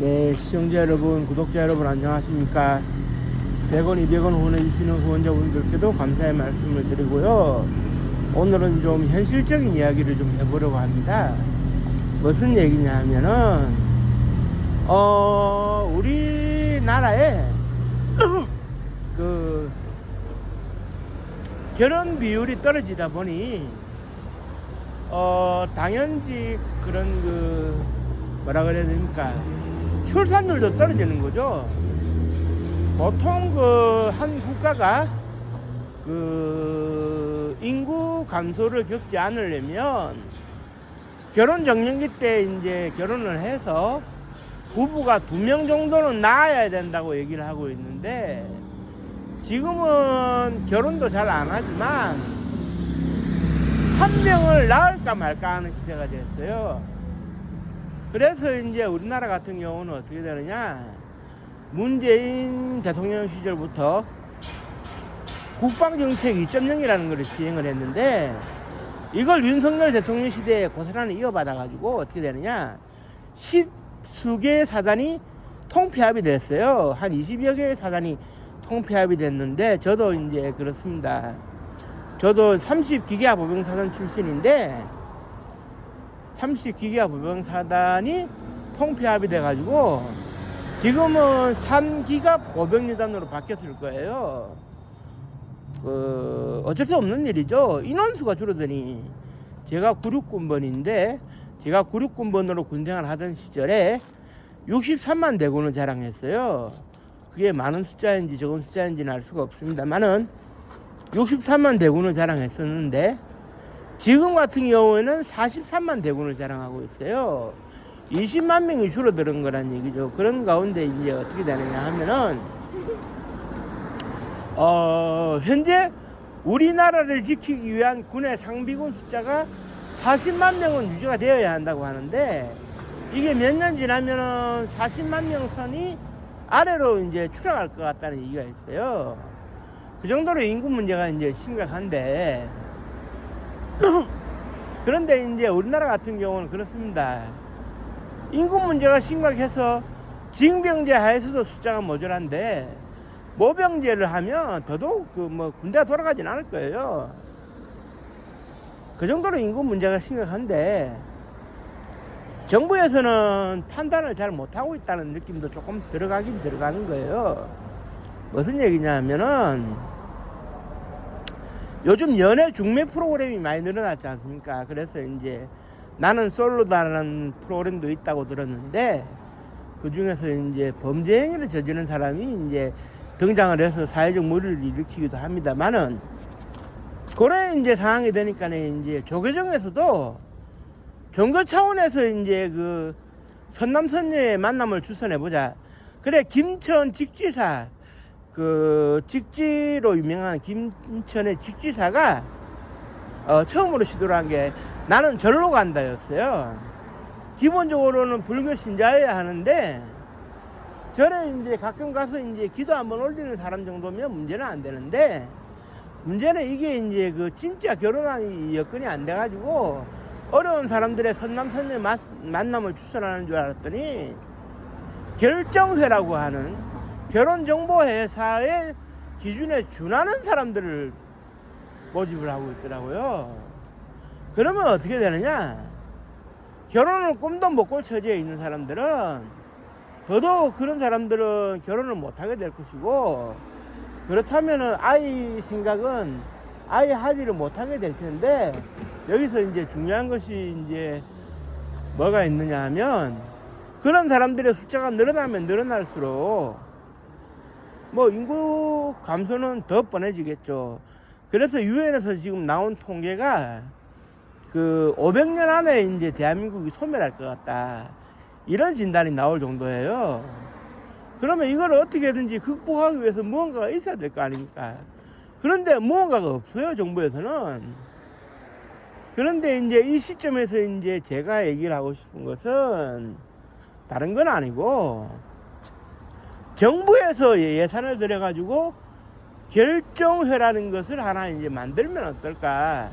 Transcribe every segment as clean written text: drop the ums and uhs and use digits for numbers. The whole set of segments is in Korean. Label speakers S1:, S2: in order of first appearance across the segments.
S1: 네, 시청자 여러분, 구독자 여러분 안녕하십니까. 100원, 200원 후원해주시는 후원자분들께도 감사의 말씀을 드리고요. 오늘은 좀 현실적인 이야기를 좀 해보려고 합니다. 무슨 얘기냐 하면은 우리나라에 그 결혼 비율이 떨어지다 보니 당연히 그런 뭐라 그래야 됩니까, 출산율도 떨어지는 거죠. 보통 한 국가가 인구 감소를 겪지 않으려면 결혼 정년기 때 이제 결혼을 해서 부부가 2명 정도는 낳아야 된다고 얘기를 하고 있는데, 지금은 결혼도 잘 안 하지만 한 명을 낳을까 말까 하는 시대가 됐어요. 그래서 이제 우리나라 같은 경우는 어떻게 되느냐, 문재인 대통령 시절부터 국방정책 2.0이라는 것을 시행을 했는데, 이걸 윤석열 대통령 시대에 고스란히 이어받아 가지고 어떻게 되느냐, 10수개의 사단이 통폐합이 됐어요. 한 20여 개의 사단이 통폐합이 됐는데, 저도 이제 그렇습니다. 저도 30기계화 보병사단 출신인데 30기계화 보병사단이 통폐합이 돼가지고 지금은 3기가 보병여단으로 바뀌었을 거예요. 어쩔 수 없는 일이죠. 인원수가 줄어드니. 제가 96군번인데 제가 96군번으로 군생활 하던 시절에 63만 대군을 자랑했어요. 그게 많은 숫자인지 적은 숫자인지는 알 수가 없습니다만은 63만 대군을 자랑했었는데, 지금 같은 경우에는 43만 대군을 자랑하고 있어요. 20만 명이 줄어드는 거란 얘기죠. 그런 가운데 이제 어떻게 되느냐 하면은 현재 우리나라를 지키기 위한 군의 상비군 숫자가 40만 명은 유지가 되어야 한다고 하는데, 이게 몇 년 지나면은 40만 명 선이 아래로 이제 추락할 것 같다는 얘기가 있어요. 그 정도로 인구 문제가 이제 심각한데 그런데 이제 우리나라 같은 경우는 그렇습니다. 인구 문제가 심각해서 징병제 하에서도 숫자가 모자란데, 모병제를 하면 더더욱 군대가 돌아가진 않을 거예요. 그 정도로 인구 문제가 심각한데, 정부에서는 판단을 잘 못하고 있다는 느낌도 조금 들어가긴 들어가는 거예요. 무슨 얘기냐 하면은, 요즘 연애 중매 프로그램이 많이 늘어났지 않습니까? 그래서 이제 나는 솔로다라는 프로그램도 있다고 들었는데, 그 중에서 이제 범죄 행위를 저지른 사람이 이제 등장을 해서 사회적 물의를 일으키기도 합니다만은, 그런 이제 상황이 되니까 이제 조계종에서도 종교 차원에서 이제 선남선녀의 만남을 추선해보자. 그래, 김천 직지사, 직지로 유명한 김천의 직지사가 처음으로 시도를 한 게 나는 절로 간다였어요. 기본적으로는 불교 신자여야 하는데, 절에 이제 가끔 가서 이제 기도 한번 올리는 사람 정도면 문제는 안 되는데, 문제는 이게 이제 진짜 결혼하는 여건이 안 돼가지고 어려운 사람들의 선남선녀 만남을 추천하는 줄 알았더니, 결정회라고 하는 결혼정보회사의 기준에 준하는 사람들을 모집을 하고 있더라고요. 그러면 어떻게 되느냐, 결혼을 꿈도 못 꿀 처지에 있는 사람들은 더더욱 그런 사람들은 결혼을 못하게 될 것이고, 그렇다면은 아이 생각은 아예 하지를 못하게 될 텐데, 여기서 이제 중요한 것이 이제 뭐가 있느냐 하면, 그런 사람들의 숫자가 늘어나면 늘어날수록 인구 감소는 더 뻔해지겠죠. 그래서 유엔에서 지금 나온 통계가 500년 안에 이제 대한민국이 소멸할 것 같다, 이런 진단이 나올 정도예요. 그러면 이걸 어떻게든지 극복하기 위해서 무언가가 있어야 될 거 아닙니까? 그런데 무언가가 없어요, 정부에서는. 그런데 이제 이 시점에서 이제 제가 얘기를 하고 싶은 것은 다른 건 아니고, 정부에서 예산을 들여가지고 결정회라는 것을 하나 이제 만들면 어떨까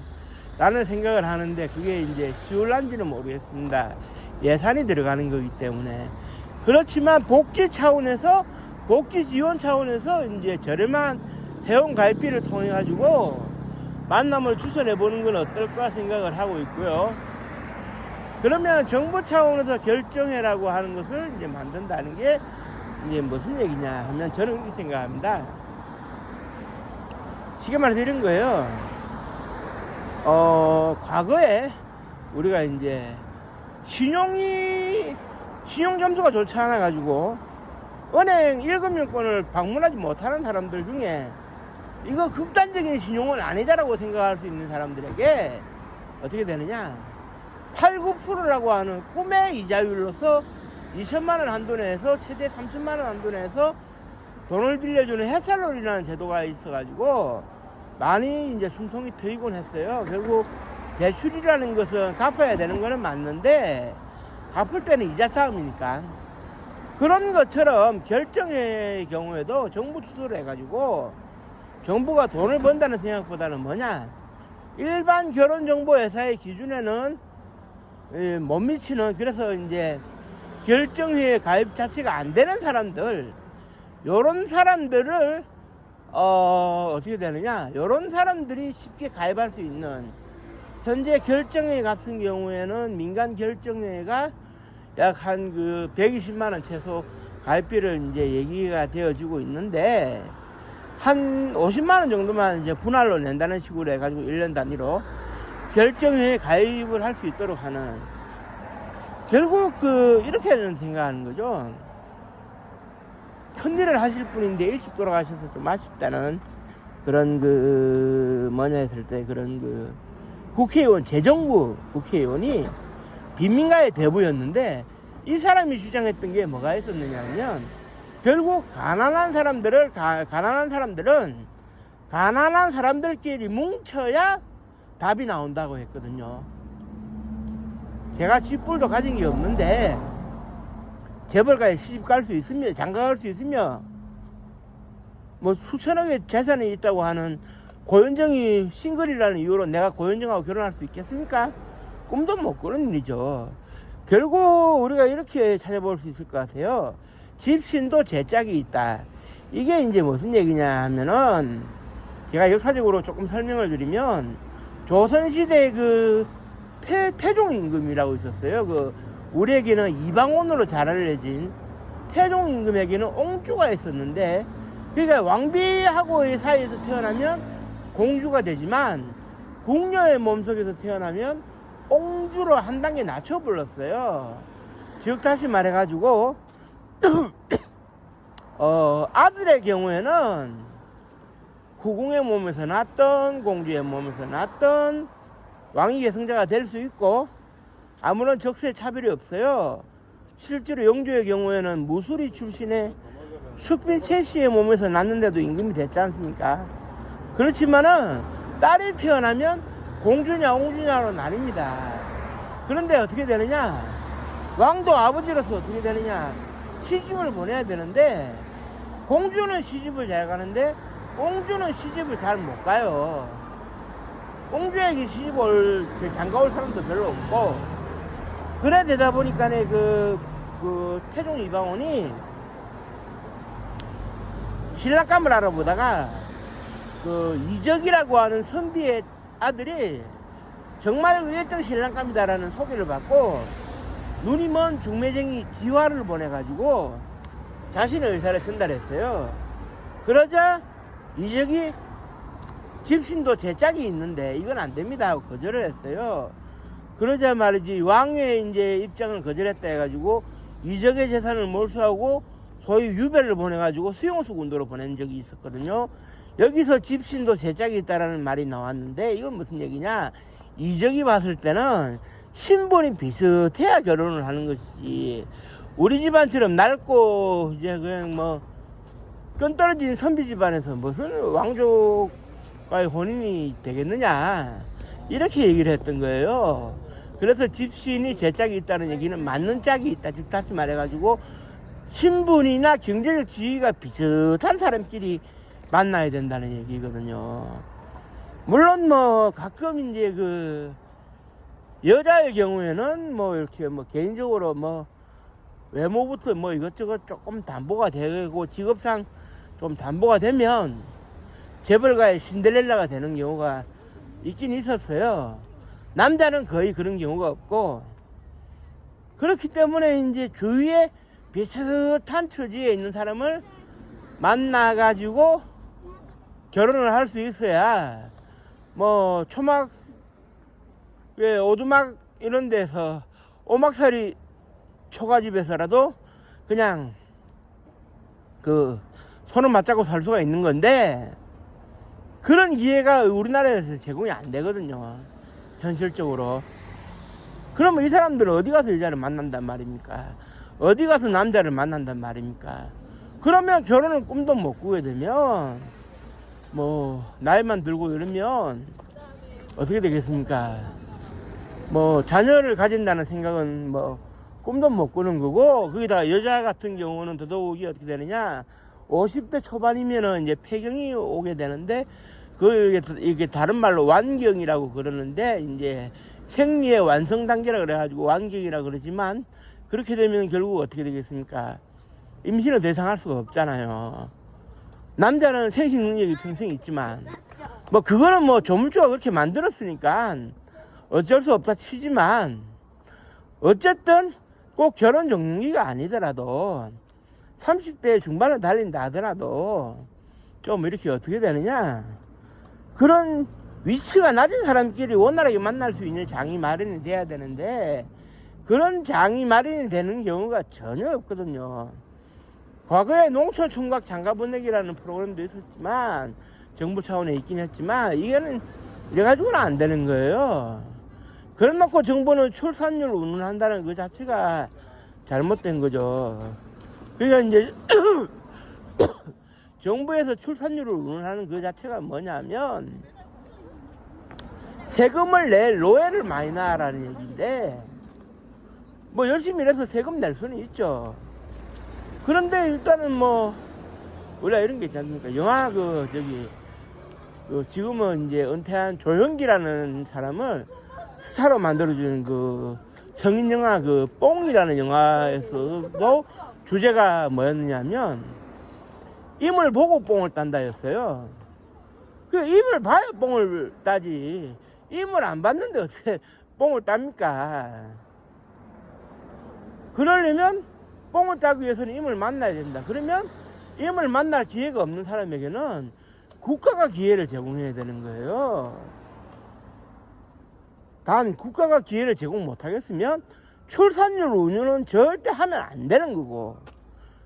S1: 라는 생각을 하는데, 그게 이제 쉬울란지는 모르겠습니다. 예산이 들어가는 거기 때문에. 그렇지만 복지 차원에서, 복지 지원 차원에서 이제 저렴한 회원 가입비를 통해 가지고 만남을 주선해 보는 건 어떨까 생각을 하고 있고요. 그러면 정부 차원에서 결정회라고 하는 것을 이제 만든다는 게 이제 무슨 얘기냐 하면 저는 이렇게 생각합니다. 쉽게 말해드린 거예요. 과거에 우리가 이제 신용점수가 좋지 않아 가지고 은행 1금융권을 방문하지 못하는 사람들 중에 이거 극단적인 신용은 아니다라고 생각할 수 있는 사람들에게 어떻게 되느냐, 8, 9%라고 하는 꿈의 이자율로서 2천만원 한도내에서 최대 3천만원 한도내에서 돈을 빌려주는 해살론이라는 제도가 있어가지고 많이 이제 숨통이 트이곤 했어요. 결국 대출이라는 것은 갚아야 되는 거는 맞는데 갚을 때는 이자 싸움이니까. 그런 것처럼 결정의 경우에도 정부 주도를 해가지고 정부가 돈을 번다는 생각보다는 뭐냐, 일반 결혼정보회사의 기준에는 못 미치는, 그래서 이제 결정회에 가입 자체가 안 되는 사람들, 요런 사람들을 어떻게 되느냐, 요런 사람들이 쉽게 가입할 수 있는, 현재 결정회 같은 경우에는 민간 결정회가 약 한 120만원 최소 가입비를 이제 얘기가 되어지고 있는데 한 50만원 정도만 이제 분할로 낸다는 식으로 해가지고 1년 단위로 결정회에 가입을 할 수 있도록 하는, 결국 이렇게는 생각하는 거죠. 큰일을 하실 분인데 일찍 돌아가셔서 좀 아쉽다는 그런 뭐냐 했을 때 그런 국회의원, 재정부 국회의원이 빈민가의 대부였는데 이 사람이 주장했던 게 뭐가 있었느냐 하면 결국 가난한 사람들은 가난한 사람들끼리 뭉쳐야 답이 나온다고 했거든요. 제가 집불도 가진 게 없는데 재벌가에 시집 갈 수 있으며 장가 갈 수 있으며 뭐 수천억의 재산이 있다고 하는 고현정이 싱글이라는 이유로 내가 고현정하고 결혼할 수 있겠습니까? 꿈도 못 꾸는 일이죠. 결국 우리가 이렇게 찾아볼 수 있을 것 같아요. 집신도 제 짝이 있다. 이게 이제 무슨 얘기냐 하면은 제가 역사적으로 조금 설명을 드리면 조선시대 태종임금이라고 있었어요. 우리에게는 이방원으로 잘 알려진 태종임금에게는 옹주가 있었는데, 그러니까 왕비하고의 사이에서 태어나면 공주가 되지만 궁녀의 몸속에서 태어나면 옹주로 한 단계 낮춰 불렀어요. 즉 다시 말해가지고 아들의 경우에는 후궁의 몸에서 났던 공주의 몸에서 났던 왕위 계승자가 될 수 있고 아무런 적세 차별이 없어요. 실제로 영조의 경우에는 무술이 출신의 숙비 최씨의 몸에서 났는데도 임금이 됐지 않습니까? 그렇지만은 딸이 태어나면 공주냐 옹주냐로 나뉩니다. 그런데 어떻게 되느냐, 왕도 아버지로서 어떻게 되느냐, 시집을 보내야 되는데 공주는 시집을 잘 가는데 옹주는 시집을 잘 못 가요. 옹주에게 시집을 장가올 사람도 별로 없고, 그래 되다 보니까네 태종 이방원이 신랑감을 알아보다가 이적이라고 하는 선비의 아들이 정말 의외적 신랑감이다라는 소개를 받고 눈이 먼 중매쟁이 지화를 보내가지고 자신의 의사를 전달했어요. 그러자 이적이 집신도 제 짝이 있는데 이건 안 됩니다 하고 거절을 했어요. 그러자 말이지 왕의 이제 입장을 거절했다 해가지고 이적의 재산을 몰수하고 소위 유배를 보내가지고 수용소 군도로 보낸 적이 있었거든요. 여기서 집신도 제 짝이 있다라는 말이 나왔는데 이건 무슨 얘기냐, 이적이 봤을 때는 신분이 비슷해야 결혼을 하는 것이지 우리 집안처럼 낡고 이제 그냥 끈 떨어진 선비 집안에서 무슨 왕족과의 혼인이 되겠느냐, 이렇게 얘기를 했던 거예요. 그래서 집신이 제 짝이 있다는 얘기는 맞는 짝이 있다, 즉 다시 말해가지고 신분이나 경제적 지위가 비슷한 사람끼리 만나야 된다는 얘기거든요. 물론 가끔 이제 여자의 경우에는 이렇게 개인적으로 외모부터 뭐 이것저것 조금 담보가 되고 직업상 좀 담보가 되면 재벌가의 신데렐라가 되는 경우가 있긴 있었어요. 남자는 거의 그런 경우가 없고, 그렇기 때문에 이제 주위에 비슷한 처지에 있는 사람을 만나가지고 결혼을 할 수 있어야, 뭐 초막, 오두막 이런 데서 오막살이 초가집에서라도 그냥 그 손을 맞잡고 살 수가 있는 건데, 그런 기회가 우리나라에서 제공이 안 되거든요, 현실적으로. 그러면 이 사람들은 어디 가서 여자를 만난단 말입니까? 어디 가서 남자를 만난단 말입니까? 그러면 결혼을 꿈도 못 꾸게 되면, 뭐 나이만 들고 이러면 어떻게 되겠습니까? 뭐 자녀를 가진다는 생각은 뭐 꿈도 못 꾸는 거고, 거기다가 여자 같은 경우는 더더욱이 어떻게 되느냐, 50대 초반이면은 이제 폐경이 오게 되는데, 이게 다른 말로 완경이라고 그러는데, 이제 생리의 완성 단계라 그래가지고 완경이라 그러지만, 그렇게 되면 결국 어떻게 되겠습니까? 임신을 대상할 수가 없잖아요. 남자는 생식 능력이 평생 있지만, 뭐 그거는 뭐 조물주가 그렇게 만들었으니까 어쩔 수 없다 치지만, 어쨌든 꼭 결혼 정기가 아니더라도 30대 중반을 달린다 하더라도 좀 이렇게 어떻게 되느냐, 그런 위치가 낮은 사람끼리 원활하게 만날 수 있는 장이 마련이 돼야 되는데, 그런 장이 마련이 되는 경우가 전혀 없거든요. 과거에 농촌총각 장가보내기라는 프로그램도 있었지만, 정부 차원에 있긴 했지만, 이거는 이래가지고는 안 되는 거예요. 그래놓고 정부는 출산율을 운운한다는 그 자체가 잘못된 거죠. 그러니까 이제 정부에서 출산율을 운운하는 그 자체가 뭐냐면, 세금을 낼 노예를 많이 낳으라는 얘기인데, 뭐 열심히 일해서 세금 낼 수는 있죠. 그런데 일단은 뭐 우리가 이런 게 있지 않습니까? 영화 지금은 이제 은퇴한 조연기라는 사람을 스타로 만들어주는 그 성인 영화 뽕이라는 영화에서도 주제가 뭐였느냐면, 임을 보고 뽕을 딴다였어요. 그 임을 봐야 뽕을 따지, 임을 안 봤는데 어떻게 뽕을 땁니까? 그러려면 뽕을 따기 위해서는 임을 만나야 된다. 그러면 임을 만날 기회가 없는 사람에게는 국가가 기회를 제공해야 되는 거예요. 단 국가가 기회를 제공 못하겠으면 출산율 운운은 절대 하면 안 되는 거고,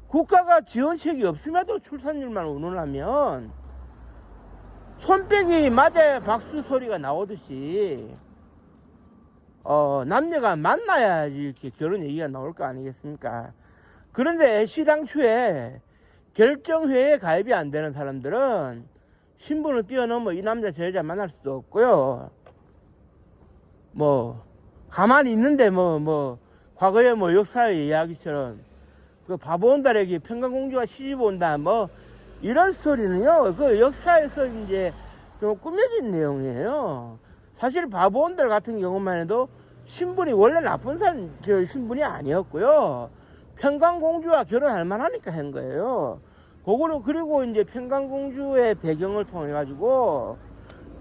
S1: 국가가 지원책이 없음에도 출산율만 운운하면 손뼉이 맞아 박수 소리가 나오듯이 남녀가 만나야 이렇게 결혼 얘기가 나올 거 아니겠습니까? 그런데 애시당초에 결정회에 가입이 안 되는 사람들은 신분을 뛰어넘어 이 남자 저 여자 만날 수도 없고요. 뭐 가만히 있는데 과거에 역사의 이야기처럼 그 바보 온달에게 평강공주가 시집 온다 뭐 이런 스토리는요, 그 역사에서 이제 좀 꾸며진 내용이에요. 사실 바보 온달 같은 경우만 해도 신분이 원래 나쁜 사람 신분이 아니었고요. 평강공주와 결혼할 만하니까 한 거예요. 그리고 이제 평강공주의 배경을 통해 가지고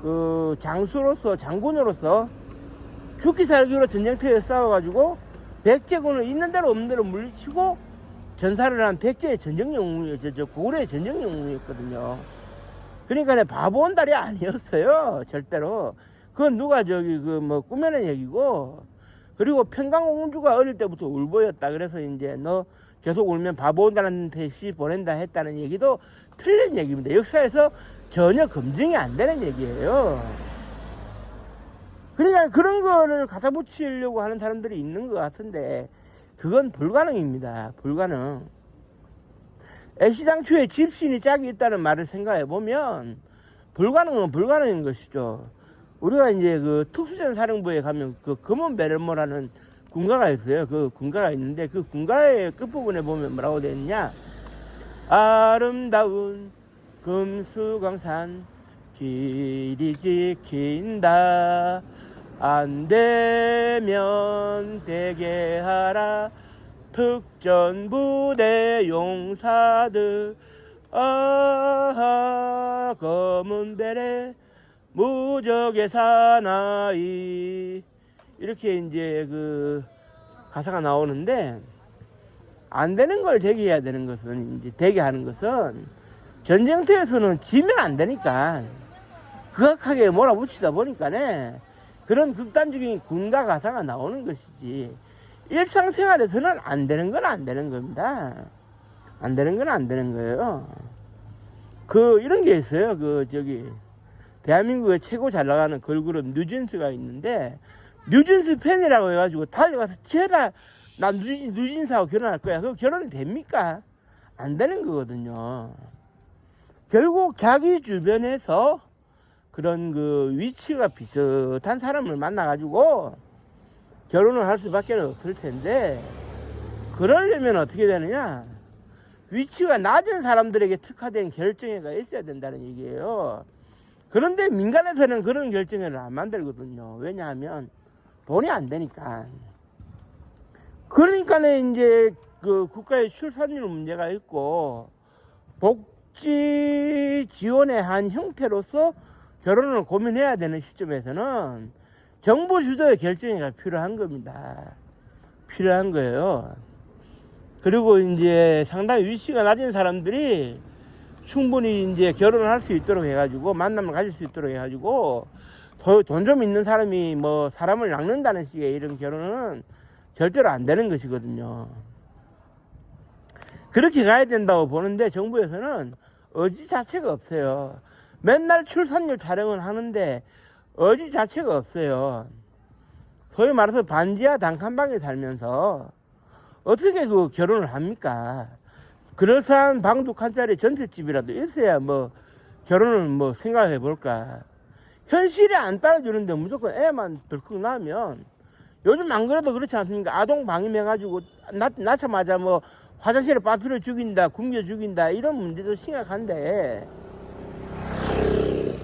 S1: 그 장군으로서 죽기 살기로 전쟁터에 싸워가지고 백제군을 있는 대로 없는 대로 물리치고 전사를 한 백제의 전쟁 영웅이었죠. 고려의 전쟁 영웅이었거든요. 그러니까 바보 온달이 아니었어요, 절대로. 그건 누가 꾸며낸 얘기고, 그리고 평강공주가 어릴 때부터 울보였다. 그래서 이제 너 계속 울면 바보 온달한테 시 보낸다 했다는 얘기도 틀린 얘기입니다. 역사에서 전혀 검증이 안 되는 얘기예요. 그러니까 그런 거를 갖다 붙이려고 하는 사람들이 있는 것 같은데, 그건 불가능입니다. 불가능. 애시당초에 집신이 짝이 있다는 말을 생각해 보면 불가능은 불가능인 것이죠. 우리가 이제 그 특수전 사령부에 가면 그 검은 베를모라는 군가가 있어요. 그 군가가 있는데, 그 군가의 끝부분에 보면 뭐라고 되어 있냐, 아름다운 금수강산 길이 지킨다, 안 되면 되게 하라, 특전부대 용사들 아하 검은 베레 무적의 사나이 이렇게 이제 그 가사가 나오는데 안 되는 걸 되게 해야 되는 것은 이제 되게 하는 것은 전쟁터에서는 지면 안 되니까 극악하게 몰아붙이다 보니까네 그런 극단적인 군가 가사가 나오는 것이지 일상생활에서는 안 되는 건 안 되는 겁니다. 안 되는 건 안 되는 거예요. 그 이런 게 있어요. 그 저기 대한민국의 최고 잘 나가는 걸그룹 뉴진스가 있는데 뉴진스 팬이라고 해가지고 달려가서 쟤라 나 뉴진스하고 결혼할 거야. 그거 결혼이 됩니까? 안 되는 거거든요. 결국 자기 주변에서 그런 그 위치가 비슷한 사람을 만나가지고 결혼을 할 수밖에 없을 텐데 그러려면 어떻게 되느냐? 위치가 낮은 사람들에게 특화된 결정회가 있어야 된다는 얘기예요. 그런데 민간에서는 그런 결정회를 안 만들거든요. 왜냐하면 돈이 안 되니까. 그러니까 이제 그 국가의 출산율 문제가 있고 복지 지원의 한 형태로서 결혼을 고민해야 되는 시점에서는 정부 주도의 결정회가 필요한 겁니다. 필요한 거예요. 그리고 이제 상당히 위치가 낮은 사람들이 충분히 이제 결혼을 할 수 있도록 해가지고 만남을 가질 수 있도록 해가지고 돈 좀 있는 사람이 뭐 사람을 낚는다는 식의 이런 결혼은 절대로 안 되는 것이거든요. 그렇게 가야 된다고 보는데 정부에서는 의지 자체가 없어요. 맨날 출산율 타령을 하는데 의지 자체가 없어요. 소위 말해서 반지하 단칸방에 살면서 어떻게 그 결혼을 합니까? 그럴싸한 방 2칸짜리 전셋집이라도 있어야 뭐 결혼을 뭐 생각해 볼까. 현실에 안 따라주는데 무조건 애만 덜컥 낳으면 요즘 안 그래도 그렇지 않습니까? 아동 방임해가지고 낳자마자 뭐 화장실에 빠뜨려 죽인다, 굶겨 죽인다 이런 문제도 심각한데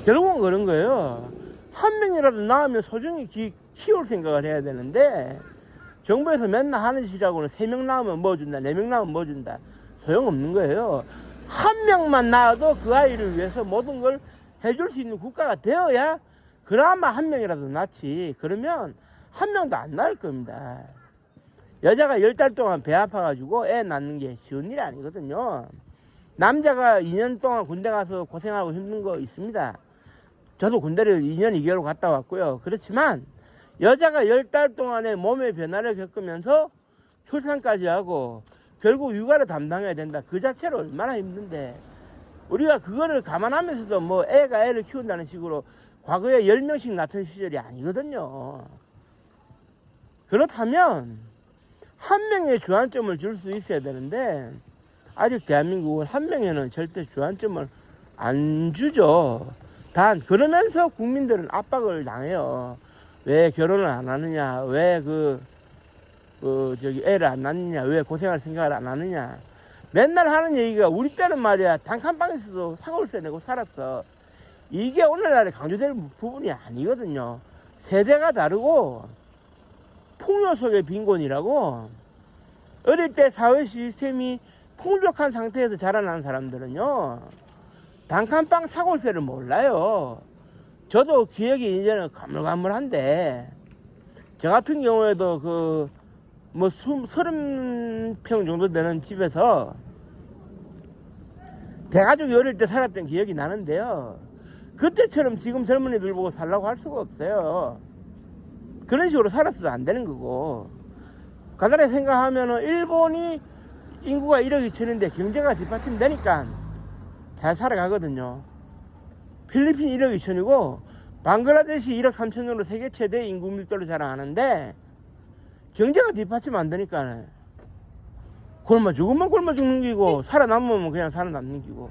S1: 결국은 그런 거예요. 한 명이라도 낳으면 소중히 키울 생각을 해야 되는데 정부에서 맨날 하는 짓이라고는 3명 낳으면 뭐 준다, 4명 낳으면 뭐 준다. 소용없는 거예요. 한 명만 낳아도 그 아이를 위해서 모든 걸 해줄 수 있는 국가가 되어야 그나마 한 명이라도 낳지. 그러면 한 명도 안 낳을 겁니다. 여자가 10달 동안 배 아파가지고 애 낳는 게 쉬운 일이 아니거든요. 남자가 2년 동안 군대 가서 고생하고 힘든 거 있습니다. 저도 군대를 2년 2개월 갔다 왔고요. 그렇지만 여자가 10달 동안의 몸의 변화를 겪으면서 출산까지 하고 결국 육아를 담당해야 된다. 그 자체로 얼마나 힘든데 우리가 그거를 감안하면서도 뭐 애가 애를 키운다는 식으로 과거에 10명씩 낳던 시절이 아니거든요. 그렇다면 한 명의 주안점을 줄 수 있어야 되는데 아직 대한민국은 한 명에는 절대 주안점을 안 주죠. 단 그러면서 국민들은 압박을 당해요. 왜 결혼을 안 하느냐, 왜 애를 안 낳느냐, 왜 고생할 생각을 안 하느냐. 맨날 하는 얘기가 우리 때는 말이야 단칸방에서도 사골세 내고 살았어. 이게 오늘날에 강조될 부분이 아니거든요. 세대가 다르고 풍요 속의 빈곤이라고. 어릴 때 사회 시스템이 풍족한 상태에서 자라난 사람들은요 단칸방 사골세를 몰라요. 저도 기억이 이제는 가물가물한데 저 같은 경우에도 뭐 30평 정도 되는 집에서 대가족이 어릴 때 살았던 기억이 나는데요. 그때처럼 지금 젊은이들 보고 살라고 할 수가 없어요. 그런 식으로 살았어도 안 되는 거고. 간단하게 생각하면은 일본이 인구가 1억 2천인데 경제가 뒷받침되니까 잘 살아가거든요. 필리핀 1억 2천이고 방글라데시 1억 3천으로 세계 최대 인구 밀도를 자랑하는데 경제가 뒷받침 안 되니까 굶어 죽으면 굶어 죽는 기고 살아남으면 그냥 살아남는 기고.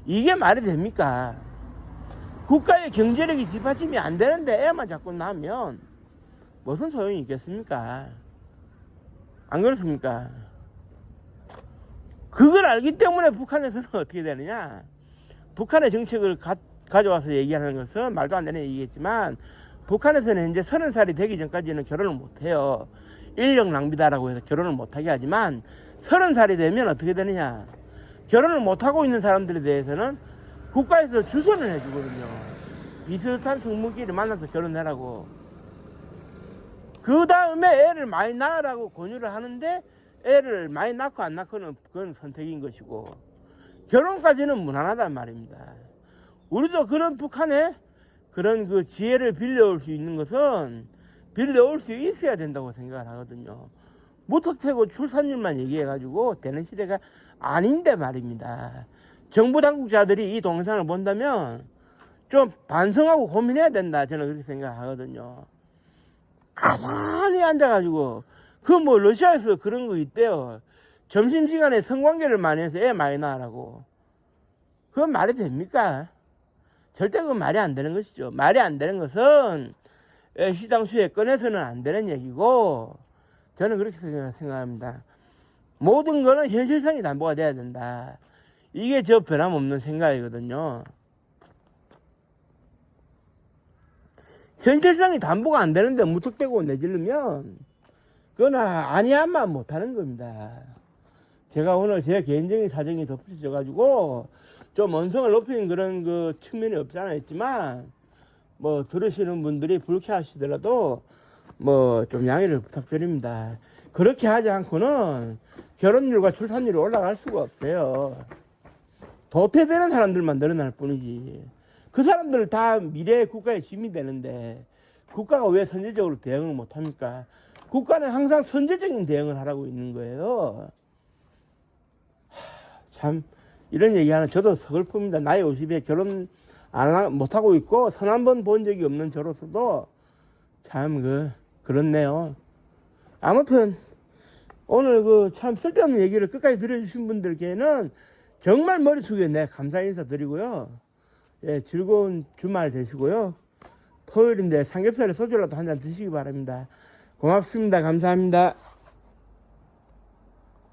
S1: 이게 말이 됩니까? 국가의 경제력이 뒷받침이 안 되는데 애만 자꾸 낳으면 무슨 소용이 있겠습니까? 안 그렇습니까? 그걸 알기 때문에 북한에서는 어떻게 되느냐? 북한의 정책을 가져와서 얘기하는 것은 말도 안 되는 얘기겠지만 북한에서는 이제 30살이 되기 전까지는 결혼을 못해요. 인력 낭비다라고 해서 결혼을 못하게 하지만 30살이 되면 어떻게 되느냐, 결혼을 못하고 있는 사람들에 대해서는 국가에서 주선을 해주거든요. 비슷한 성무끼리 만나서 결혼해라고. 그 다음에 애를 많이 낳으라고 권유를 하는데, 애를 많이 낳고 안 낳고는 그건 선택인 것이고, 결혼까지는 무난하단 말입니다. 우리도 그런 북한에 그런 그 지혜를 빌려올 수 있는 것은 빌려올 수 있어야 된다고 생각을 하거든요. 무턱대고 출산율만 얘기해가지고 되는 시대가 아닌데 말입니다. 정부 당국자들이 이 동영상을 본다면 좀 반성하고 고민해야 된다, 저는 그렇게 생각하거든요. 가만히 앉아가지고 그 뭐 러시아에서 그런 거 있대요. 점심시간에 성관계를 많이 해서 애 많이 낳으라고. 그건 말이 됩니까? 절대 그건 말이 안 되는 것이죠. 말이 안 되는 것은 시장수에 꺼내서는 안 되는 얘기고, 저는 그렇게 생각합니다. 모든 거는 현실성이 담보가 돼야 된다. 이게 저 변함없는 생각이거든요. 현실성이 담보가 안 되는데 무턱대고 내지르면 그건 아니야만 못하는 겁니다. 제가 오늘 제 개인적인 사정이 덧붙여져가지고 좀 언성을 높이는 그런 그 측면이 없지 않아 있지만, 뭐 들으시는 분들이 불쾌하시더라도 뭐 좀 양해를 부탁드립니다. 그렇게 하지 않고는 결혼율과 출산율이 올라갈 수가 없어요. 도태되는 사람들만 늘어날 뿐이지. 그 사람들 다 미래의 국가의 짐이 되는데 국가가 왜 선제적으로 대응을 못합니까? 국가는 항상 선제적인 대응을 하라고 있는 거예요. 참 이런 얘기하는 저도 서글픕니다. 나이 50에 결혼 못하고 있고 선 한 번 본 적이 없는 저로서도 참 그렇네요. 아무튼 오늘 참 쓸데없는 얘기를 끝까지 들어주신 분들께는 정말 머리 숙여 내 감사 인사 드리고요. 예, 즐거운 주말 되시고요. 토요일인데 삼겹살에 소주라도 한잔 드시기 바랍니다. 고맙습니다. 감사합니다.